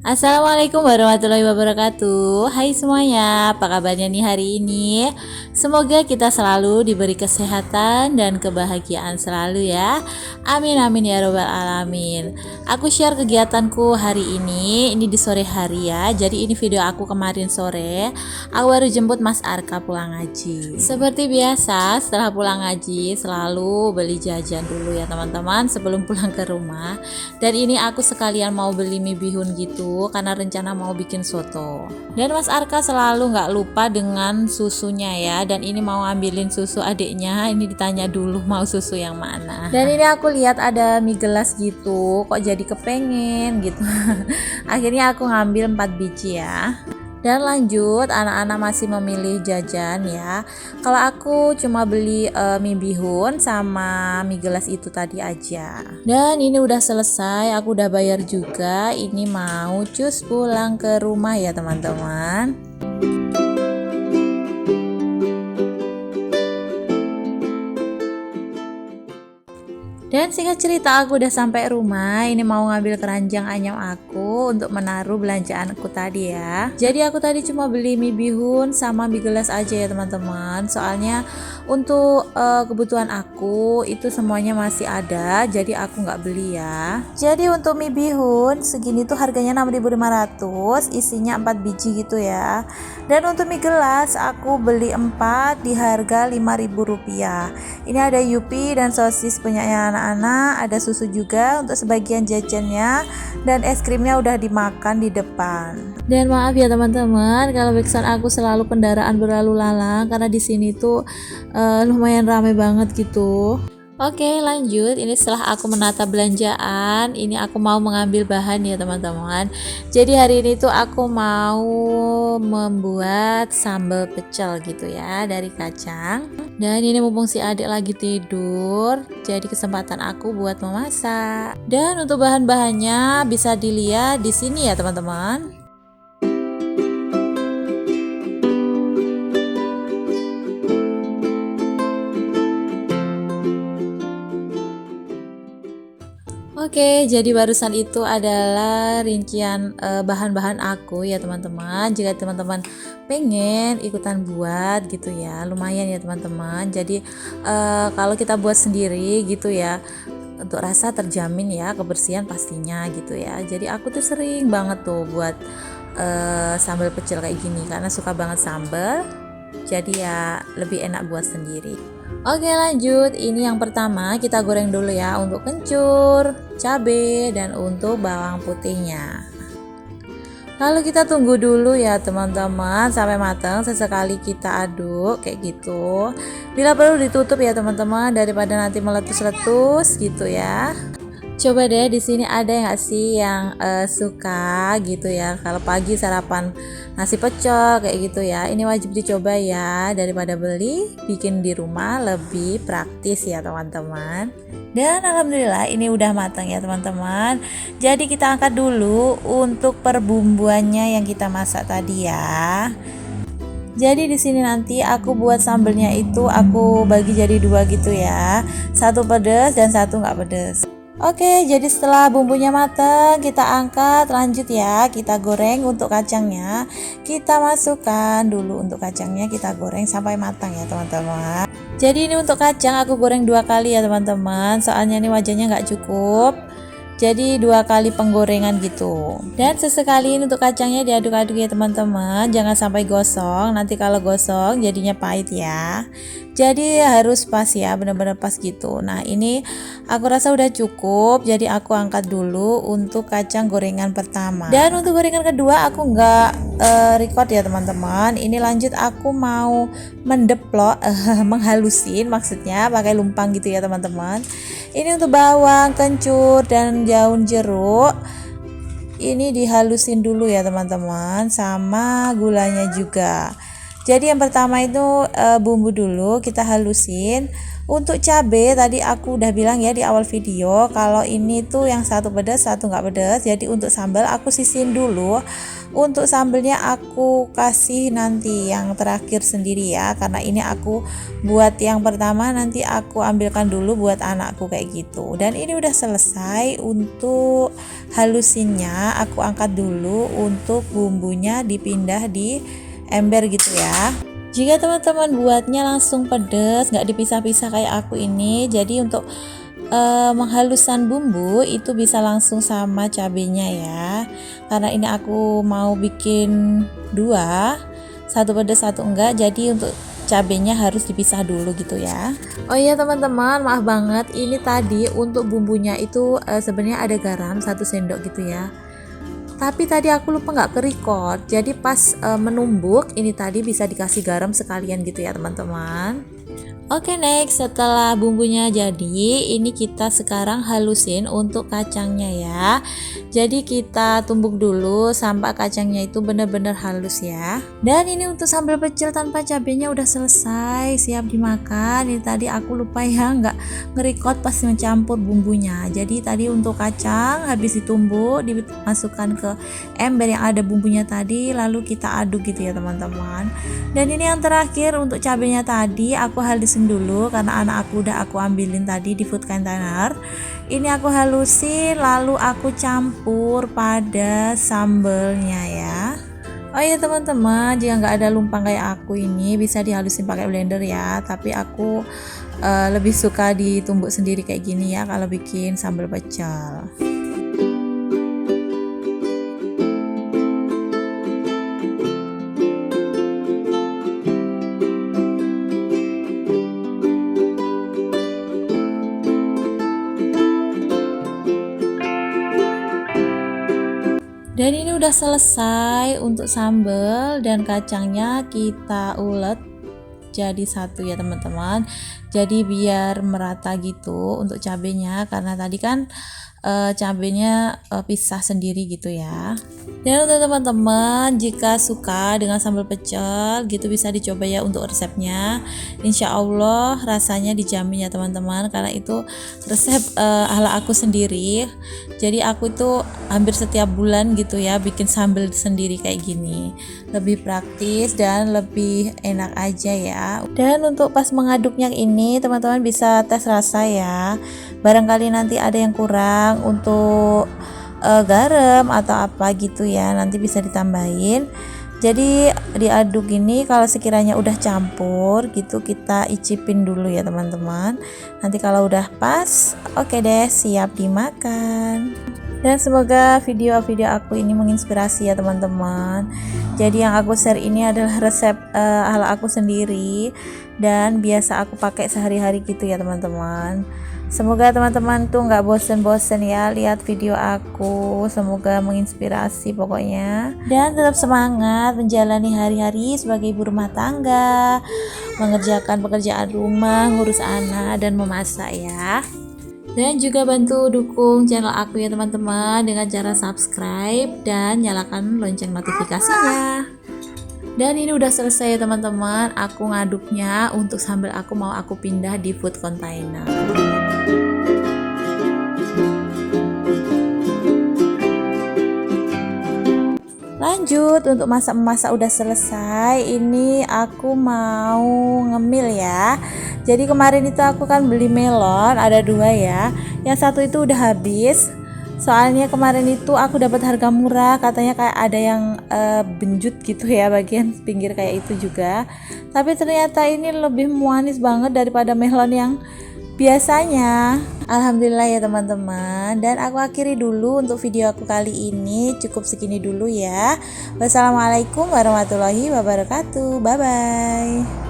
Assalamualaikum warahmatullahi wabarakatuh. Hai semuanya, apa kabarnya nih hari ini? Semoga kita selalu diberi kesehatan dan kebahagiaan selalu ya. Amin amin ya robbal alamin. Aku share kegiatanku hari ini di sore hari ya. Jadi ini video aku kemarin sore. Aku baru jemput Mas Arka pulang ngaji. Seperti biasa, setelah pulang ngaji selalu beli jajan dulu ya teman-teman sebelum pulang ke rumah. Dan ini aku sekalian mau beli mie bihun gitu karena rencana mau bikin soto. Dan Mas Arka selalu nggak lupa dengan susunya ya. Dan ini mau ambilin susu adiknya, ini ditanya dulu mau susu yang mana. Dan ini aku lihat ada mie gelas gitu, kok jadi kepengen gitu. Akhirnya aku ngambil 4 biji ya. Dan lanjut, anak-anak masih memilih jajan ya. Kalau aku cuma beli mie bihun sama mie gelas itu tadi aja. Dan ini udah selesai, aku udah bayar juga. Ini mau cus pulang ke rumah ya teman-teman. Dan singkat cerita aku udah sampai rumah. Ini mau ngambil keranjang anyam aku untuk menaruh belanjaanku tadi ya. Jadi aku tadi cuma beli mie bihun sama mie gelas aja ya teman-teman. Soalnya untuk kebutuhan aku itu semuanya masih ada. Jadi aku nggak beli ya. Jadi untuk mie bihun segini tuh harganya 6.500, isinya 4 biji gitu ya. Dan untuk mie gelas aku beli 4 di harga Rp5.000. Ini ada Yupi dan sosis punyanya anak-anak, ada susu juga untuk sebagian jajannya, dan es krimnya udah dimakan di depan. Dan maaf ya teman-teman kalau backsound aku selalu kendaraan berlalu lalang karena di sini tuh lumayan ramai banget gitu. Oke lanjut, ini setelah aku menata belanjaan, ini aku mau mengambil bahan ya teman-teman. Jadi hari ini tuh aku mau membuat sambal pecel gitu ya dari kacang. Dan ini mumpung si adik lagi tidur, jadi kesempatan aku buat memasak. Dan untuk bahan-bahannya bisa dilihat di sini ya teman-teman. Oke, jadi barusan itu adalah rincian bahan-bahan aku ya teman-teman. Jika teman-teman pengen ikutan buat gitu ya, lumayan ya teman-teman. Jadi kalau kita buat sendiri gitu ya, untuk rasa terjamin ya, kebersihan pastinya gitu ya. Jadi aku tuh sering banget tuh buat sambal pecel kayak gini karena suka banget sambal. Jadi ya lebih enak buat sendiri. Oke lanjut, ini yang pertama kita goreng dulu ya untuk kencur, cabai, dan untuk bawang putihnya. Lalu kita tunggu dulu ya teman-teman sampai matang, sesekali kita aduk kayak gitu. Bila perlu ditutup ya teman-teman daripada nanti meletus-letus gitu ya. Coba deh di sini ada nggak sih yang suka gitu ya kalau pagi sarapan nasi pecel kayak gitu ya. Ini wajib dicoba ya, daripada beli, bikin di rumah lebih praktis ya teman-teman. Dan alhamdulillah ini udah matang ya teman-teman. Jadi kita angkat dulu untuk perbumbuannya yang kita masak tadi ya. Jadi di sini nanti aku buat sambelnya itu aku bagi jadi 2 gitu ya. Satu pedas dan satu nggak pedas. Oke, jadi setelah bumbunya matang, kita angkat, lanjut ya, kita goreng untuk kacangnya. Kita masukkan dulu untuk kacangnya, kita goreng sampai matang ya teman-teman. Jadi ini untuk kacang aku goreng 2 kali ya teman-teman, soalnya ini wajannya nggak cukup. Jadi 2 kali penggorengan gitu. Dan sesekali ini untuk kacangnya diaduk-aduk ya teman-teman, jangan sampai gosong. Nanti kalau gosong jadinya pahit ya. Jadi harus pas ya, benar-benar pas gitu. Nah ini aku rasa udah cukup, jadi aku angkat dulu untuk kacang gorengan pertama. Dan untuk gorengan kedua aku nggak record ya teman-teman. Ini lanjut aku mau mendeplok, menghalusin maksudnya pakai lumpang gitu ya teman-teman. Ini untuk bawang, kencur, dan daun jeruk. Ini dihalusin dulu ya teman-teman, sama gulanya juga. Jadi yang pertama itu bumbu dulu kita halusin. Untuk cabai tadi aku udah bilang ya di awal video kalau ini tuh yang satu pedas satu nggak pedas. Jadi untuk sambal aku sisihin dulu. Untuk sambelnya aku kasih nanti yang terakhir sendiri ya, karena ini aku buat yang pertama, nanti aku ambilkan dulu buat anakku kayak gitu. Dan ini udah selesai. Untuk halusinnya aku angkat dulu, untuk bumbunya dipindah di ember gitu ya. Jika teman-teman buatnya langsung pedas, nggak dipisah-pisah kayak aku ini, jadi untuk menghaluskan bumbu itu bisa langsung sama cabenya ya, karena ini aku mau bikin dua, satu pedas satu enggak, jadi untuk cabenya harus dipisah dulu gitu ya. Oh iya teman-teman, maaf banget, ini tadi untuk bumbunya itu sebenarnya ada garam 1 sendok gitu ya, tapi tadi aku lupa nggak ke-record, jadi pas menumbuk ini tadi bisa dikasih garam sekalian gitu ya teman-teman. Oke, next, setelah bumbunya jadi, ini kita sekarang halusin untuk kacangnya ya. Jadi kita tumbuk dulu sampai kacangnya itu benar-benar halus ya. Dan ini untuk sambal pecel tanpa cabenya udah selesai, siap dimakan. Ini tadi aku lupa ya nggak nge-record pas mencampur bumbunya. Jadi tadi untuk kacang habis ditumbuk dimasukkan ke ember yang ada bumbunya tadi, lalu kita aduk gitu ya teman-teman. Dan ini yang terakhir untuk cabenya tadi aku halusin dulu karena anak aku udah aku ambilin tadi di food container. Ini aku halusin lalu aku campur pada sambelnya ya. Oh iya teman-teman, jika nggak ada lumpang kayak aku ini bisa dihalusin pakai blender ya, tapi aku lebih suka ditumbuk sendiri kayak gini ya kalau bikin sambal pecel. Dan ini udah selesai untuk sambal, dan kacangnya kita ulet jadi satu ya teman-teman. Jadi biar merata gitu untuk cabenya, karena tadi kan cabenya pisah sendiri gitu ya. Dan untuk teman-teman jika suka dengan sambal pecel gitu bisa dicoba ya untuk resepnya. Insya Allah rasanya dijamin ya teman-teman, karena itu resep ala aku sendiri. Jadi aku itu hampir setiap bulan gitu ya bikin sambal sendiri kayak gini. Lebih praktis dan lebih enak aja ya. Dan untuk pas mengaduknya ini teman-teman bisa tes rasa ya. Barangkali nanti ada yang kurang untuk garam atau apa gitu ya, nanti bisa ditambahin. Jadi diaduk gini, kalau sekiranya udah campur gitu kita icipin dulu ya teman-teman. Nanti kalau udah pas, oke deh siap dimakan. Dan semoga video-video aku ini menginspirasi ya teman-teman. Jadi yang aku share ini adalah resep ala aku sendiri dan biasa aku pakai sehari-hari gitu ya teman-teman. Semoga teman-teman tuh nggak bosen-bosen ya lihat video aku. Semoga menginspirasi pokoknya. Dan tetap semangat menjalani hari-hari sebagai ibu rumah tangga, mengerjakan pekerjaan rumah, ngurus anak dan memasak ya. Dan juga bantu dukung channel aku ya teman-teman dengan cara subscribe dan nyalakan lonceng notifikasinya. Dan ini udah selesai ya teman-teman, aku ngaduknya. Untuk sambal aku mau aku pindah di food container. Lanjut, untuk masak-masak udah selesai. Ini aku mau ngemil ya. Jadi kemarin itu aku kan beli melon, ada 2 ya. Yang satu itu udah habis. Soalnya kemarin itu aku dapat harga murah, katanya kayak ada yang benjut gitu ya bagian pinggir kayak itu juga. Tapi ternyata ini lebih manis banget daripada melon yang biasanya. Alhamdulillah ya teman-teman. Dan aku akhiri dulu untuk video aku kali ini. Cukup segini dulu ya. Wassalamualaikum warahmatullahi wabarakatuh. Bye bye.